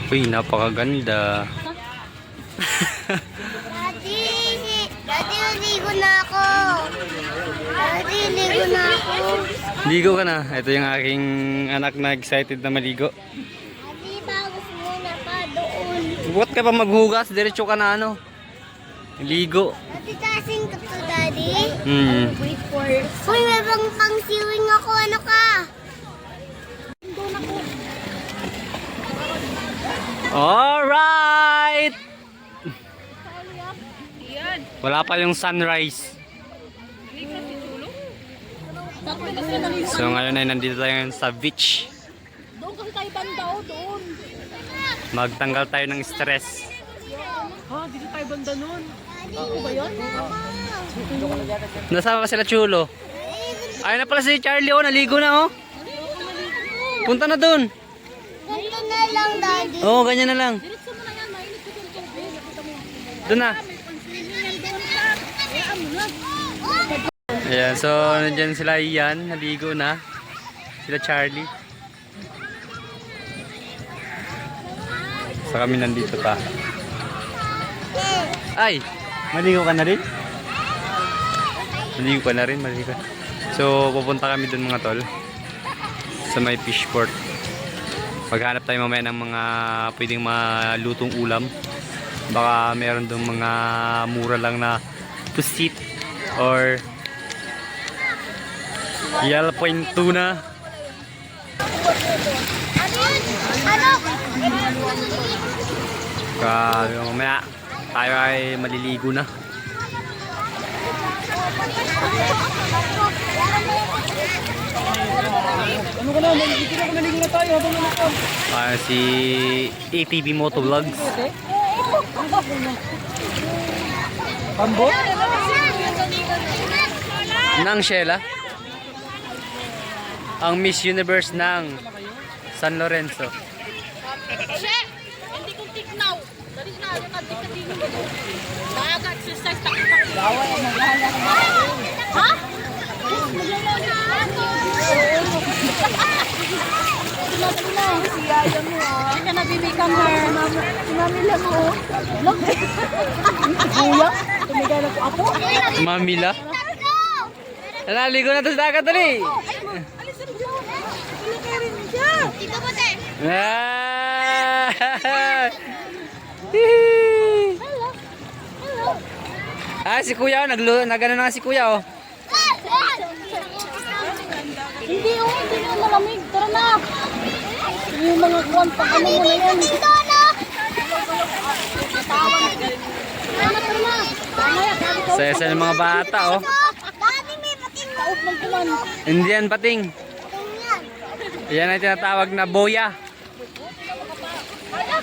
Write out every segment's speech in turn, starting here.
Uy, napakaganda. Daddy, ligo na ako. Daddy, ligo na ako. Ligo ka na. Ito yung aking anak na excited na maligo. Daddy, bagus muna pa doon. Bukat ka pa maghugas, diretso ka na ano. Ligo. Daddy, kasing ka to, Daddy. Wait for... Uy, may pang siwing ako. Ano ka? Alright! Yan. Wala pa yung sunrise. So ngayon ay nandito tayo sa beach. Doon kasi tayo banda o doon. Magtanggal tayo ng stress. Ha? Dito tayo banda nun. Ako ba yun? Nasama pa sila Chulo. Ayun na pala si Charlie, oh, naligo na, oh. Punta na dun. Ganito na lang, Daddy. Oo, ganyan na lang. Diretso mo na yan. Mainit ko yung tubig. Nakita mo. Dun na. May panswimming yan doon ka. Hayaan mo na. Ayan, so nandyan sila Ian, naligo na. Sila Charlie. So kami nandito pa. Ay, maligo ka na rin? Maligo ka na rin, maligo. So pupunta kami dun mga tol. Sa may fish port. Maghanap tayo mamaya ng mga pwedeng malutong ulam. Baka meron dong mga mura lang na pusit or yellow point tuna. Ano? Kaya mamaya tayo ay maliligo na. Ano ka na? Naligo na tayo. Habang naman ka. Si ATV Motovlogs. Pambo? Nang Sheila. Ang Miss Universe ng San Lorenzo. Che! Hindi kong tignaw. Dali na. Nakadik-kadik mo. Nag-exercise. Takit-takit. Bawal ang maglalak. Ha? Maglalak na ako. Sinabi na. Si Yaya mo ah. Hindi ka nabibigam her. Sinami lang mo. Lang. Kuya? Tumigay na po ako. Mamila. Naligo na to sa dagat dali. Alisin mo. Hindi kayo rin siya. Dito po, te. Ah! Hello. Hello. Ah, si Kuya, nagano na si Kuya, oh. Hindi oh, hindi na malamig. Tara na. Yung mga kuwan, pag ano mo na yan. Dito, ano? Tara na. Saya ng mga bata, oh. Daddy, may pating mo. Kaop ng kuwan. Hindi yan pating. Pating yan. Yan ay tinatawag na boya.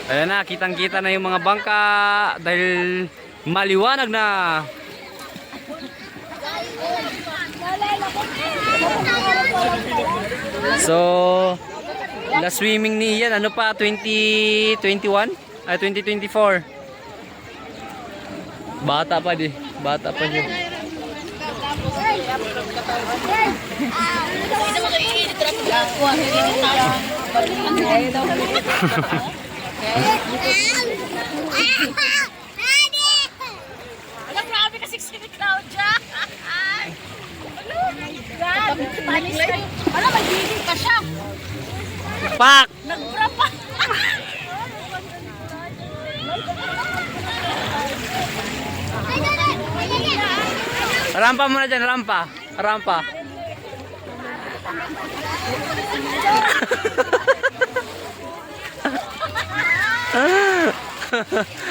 Ayan na, kitang-kita na yung mga bangka dahil maliwanag na. So, last swimming ni Ian, ano pa, 2021? Ay, 2024. Bata pa di. Bata pa di. Ala, grabe kasi si Claudia. God, panis kayo. Ala, magiging pa siya. Pak! Nagbra pa. Rampa muna dyan, rampa. Rampa.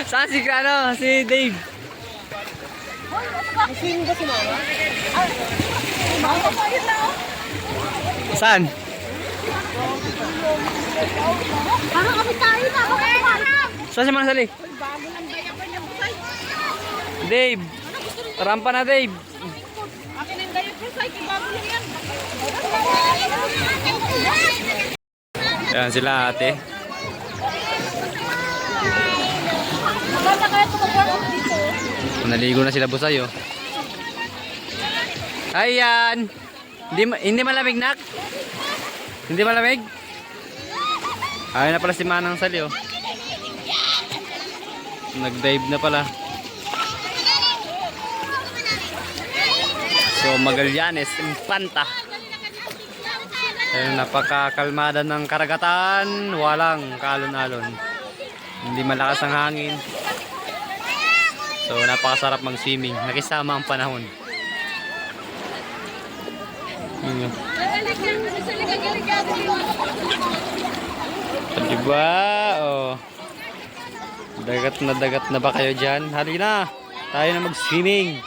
Saan si ano? Si Dave. Sino ba si Mama? Mama pa yun na. Saan? Parang kami tayo na. Saan si Manasali? Bago ng dayapan niya busay. Dave. Rampa na, Dave. Akin ang dayapan busay. Bago lang yan. Ayan sila ate. Maganda kaya tumag-work dito. Naligo na sila busay, oh. Ayan. Hindi malamig, nak? Hindi malamig? Ayun na pala si Manang Sali, oh. Nag-dive na pala. So, Magallanes, Infanta. Ayun, napakakalmada ng karagatan. Walang kalon-alon. Hindi malakas ang hangin. So, napakasarap mag-swimming. Nakisama ang panahon. Yun yun. Diba? Oh. Dagat na ba kayo dyan? Hali na! Tayo na mag-swimming!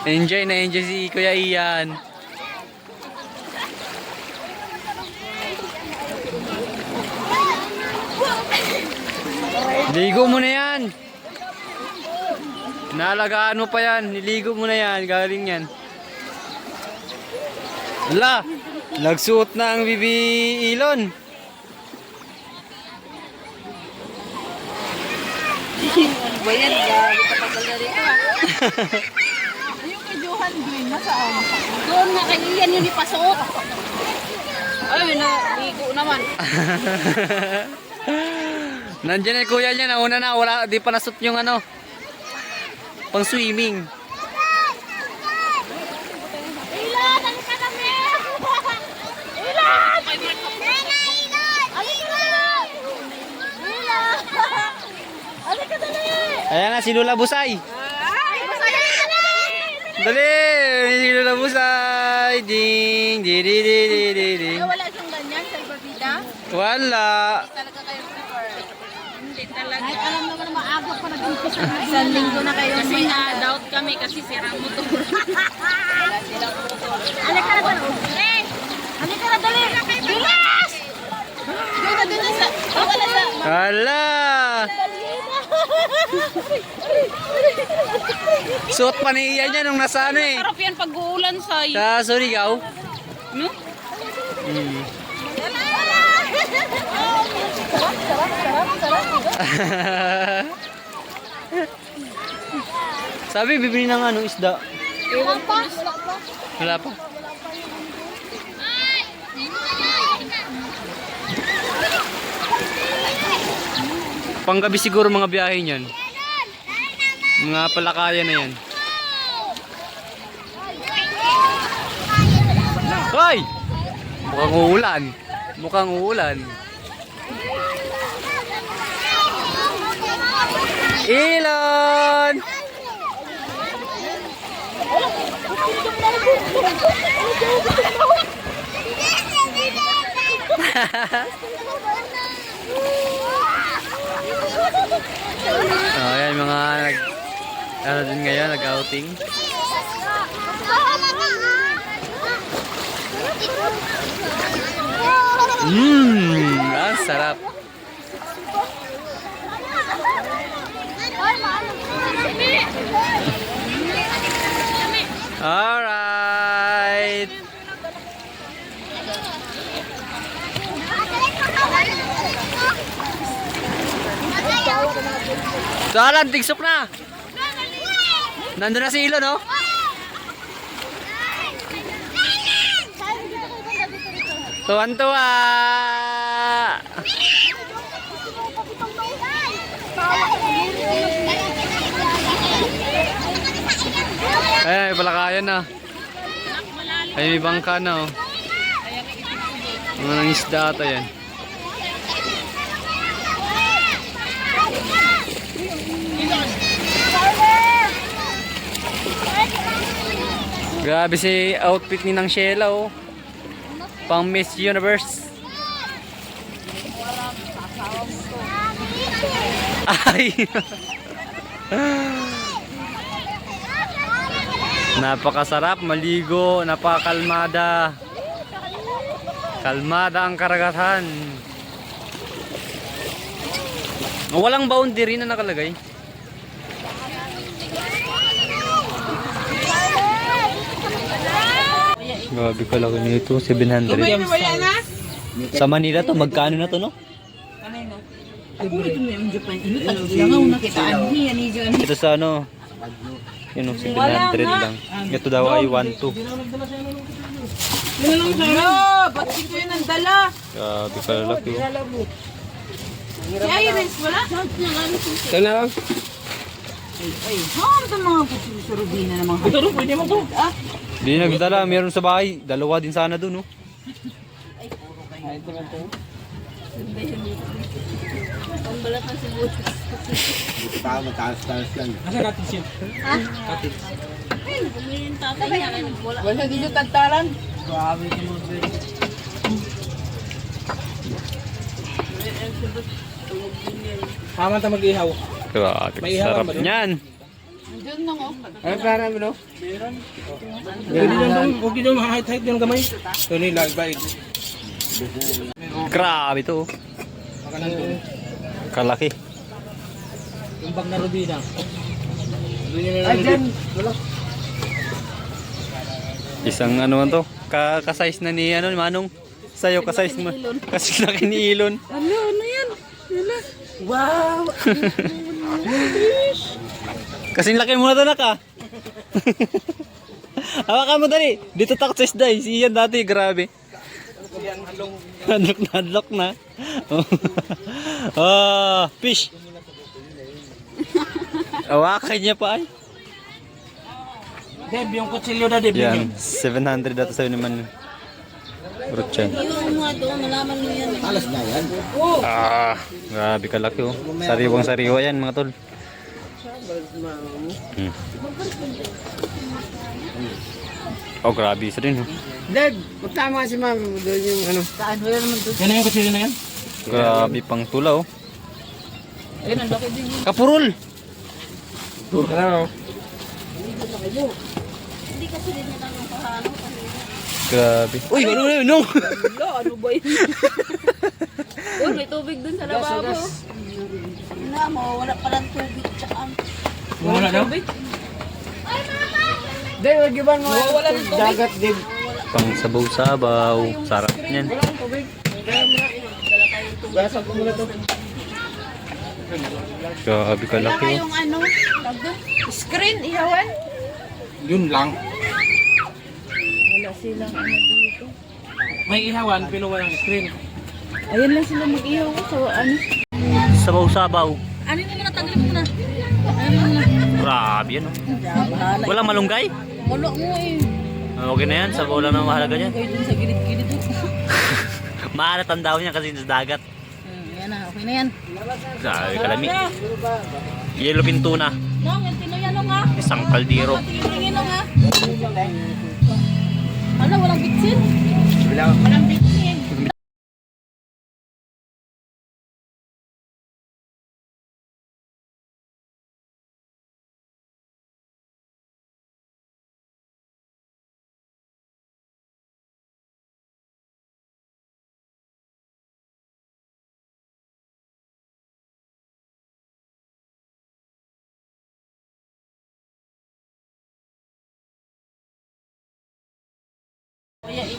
Enjoy na enjoy si Kuya Ian. Ligo mo na yan. Naalagaan mo pa yan. Niligo mo na yan. Galing yan. Ala! Nagsuot na ang Bibi Ilon. Bayan, gari ka paglalari ka. Yung kay Johan Green, nasaan? Doon nga kay Ian yun ipasok. Ay, naligo naman. Nandiyan yung kuya niya. Nauna na. Wala, di pa nasot yung ano. Pang swimming. Ilan! Ano ka kami? Ilan! Nana, Ilan! Alin ka na! Ilan! Alin ka dali! Ayan na si Lula Busay. Ay, masaya ka na! Dali! Si Lula Busay. Ding! Di di di di di ding. Wala siyang ganyan, salbabida. Wala. Talaga kayo prefer. Hindi talaga. Ay, alam naman na maaga pa nag-umpisa na. Isang linggo na kayo. Kasi nga, doubt kami kasi sirang motor. Alin ka na ba? Eh! Alin ka na dali! Bilis! Doon na doon sa... Wala sa... Hala! Suot pa ni Ian niya nung nasa ano eh. Sarap yan pag-uulan sa... Sa Surigao. No? Hmm. Sabi bibili ng ano isda. Ewan pa. Wala pa. Panggabi siguro mga biyahe niyan. Mga palakayan na yan. Hoy! Mukhang uulan. Mukhang uulan. Ilon! Oh, ayan mga ano din ngayon, nag-outing. Ang sarap. Alright. Dalan, tigsok na. Nandun na si Ilon, no? Tuwan-tuwa. Ay, may palakayan na. Ay, may bangka na, oh. Mga nangisda ata yan. Grabe si outfit ni Nang Sheila, oh. Pang Miss Universe. Ay. Napakasarap maligo, napakalmada. Kalmada ang karagatan. Walang boundary na nakalagay. Grabe kalaki nito, 700. Sa Manila to, magkano na to, no? Ako ito na yung Japan. Ano talaga? Langaw na kita. Ano yan? Ito sa ano, yun o, 700 lang. Ito daw ay 1.2. Ba't di ko yun ang dala? Grabe kalaki oh. Si Iris, wala? Ito na lang. Ano itong mga kusurubina na mga Ito rin, pwede mo to. Hindi nagdala, meron sa bahay. Dalawa din sana dun, oh. Dito pa, mataas-taas lang. Asa natin siya? Katit. Wala dito tagtaran. Grabe ka mo, sir. Tama ta mag-ihaw. Grabe, May ihawan sarap ba dun? niyan. Diyan na nga. Ano para mo, no? Meron. Pwede lang doon. Huwag yun mahait-hait yung kamay. Ito nila, ibaid. Grabe to, oh. Makanan doon. Kalaki. Yung bag na rubina. Doon yun Ay, dyan. Isang ano man to, ka-size na ni ano, Manong. Sa'yo, ka-size mo. Kasi laki ni Ilon. Ano yan? Wow! Kasing laki mo na to, naka. Hawakan mo dali. Dito takot sa isday. Si Ian dati, grabe. Hadlock na. Fish. Hawakan niya pa ay. Deb, yung kutsilyo na, Deb. Yan, 700 dito sa naman. Rutchan. Yung mga doon, malaman mo yan. Alas na yan. Grabe kalaki oh. Sariwang sariwa yan mga tol. Oh, grabe isa rin oh. Deb, magtama si ma'am. Doon yung ano. Saan? Wala naman doon. Yan na yung kutsilyo na yan? Grabe pang tula oh. Ayun, ang laki din yun. Kapurol! Ano? Hindi kasi din niya lang ang pahano. Grabe. Uy, ano na yun? No! Wala, ano ba yun? Uy, may tubig dun sa lababo. Na, mawawala palang tubig. Tsaka ang Wala daw? Deb, wag iban mo. Wala ng tubig. Dagat, Deb. Pang sabaw-sabaw. Sarap niyan. Walang tubig. Basag ko muna to. Grabe kalaki oh. yung ano, tawag doon? Screen, ihawan. Yun lang. Wala silang ano dito. May ihawan, pero walang screen. Ayun lang sila mag-ihaw ko. So, ano? Sabaw-sabaw. Ano yung muna, tanggalin mo muna. Ano muna? Grabe yan oh. Walang malunggay? Wala mo eh. Okay na yan, sabaw lang na mahalaga niyan. Kayo dun sa gilid-gilid. Maalat ang daw niya kasi sa dagat. Yan na, okay na yan. Grabe kalami. Yellow tuna. Nong, yung tinuyan nung ha. Isang kaldero. Tingin nung ha. Ano, walang bitsin? Walang bitsin.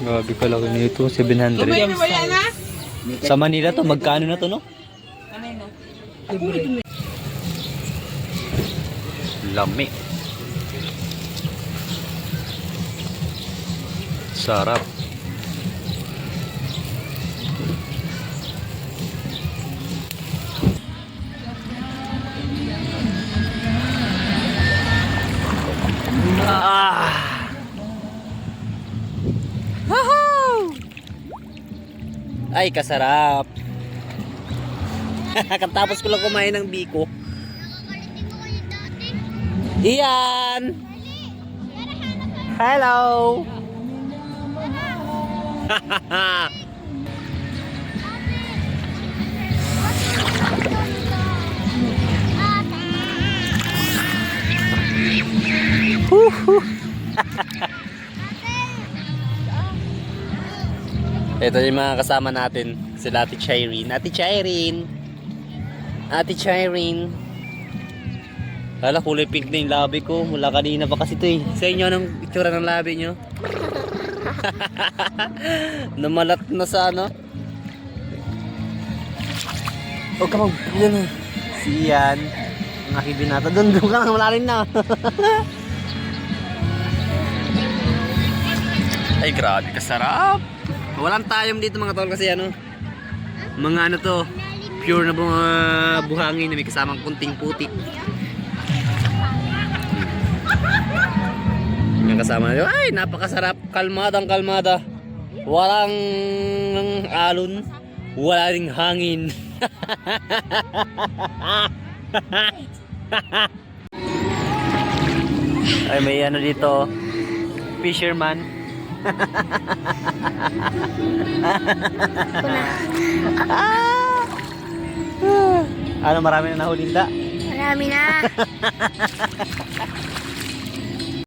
Grabe kalaki nito, 700. Sa Manila to, magkano na to no? Lami. Sarap. Ay, kasarap. Katapos ko lang kumain ng biko. Ian! Hello! Ito yung mga kasama natin. Sila Ate Chirene. Ate Chirene! Ate Chirene! Hala, kulay pink na yung labi ko. Mula kanina pa kasi ito eh. Sa inyo, anong itsura ng labi nyo? Namalat na sa ano? Huwag ka yan eh. Si Ian. Ang aking binata. Doon ka lang, malalim na. Ay, grabe kasarap. Walang tayong dito mga tol kasi ano. Mga ano to. Pure na mga buhangin na may kasamang kunting putik. Yung kasama na ay napakasarap. Kalmadang kalmada. Walang alon. Wala ring hangin. Ay may ano dito. Fisherman. Ano marami na nahuli, Linda? Marami na.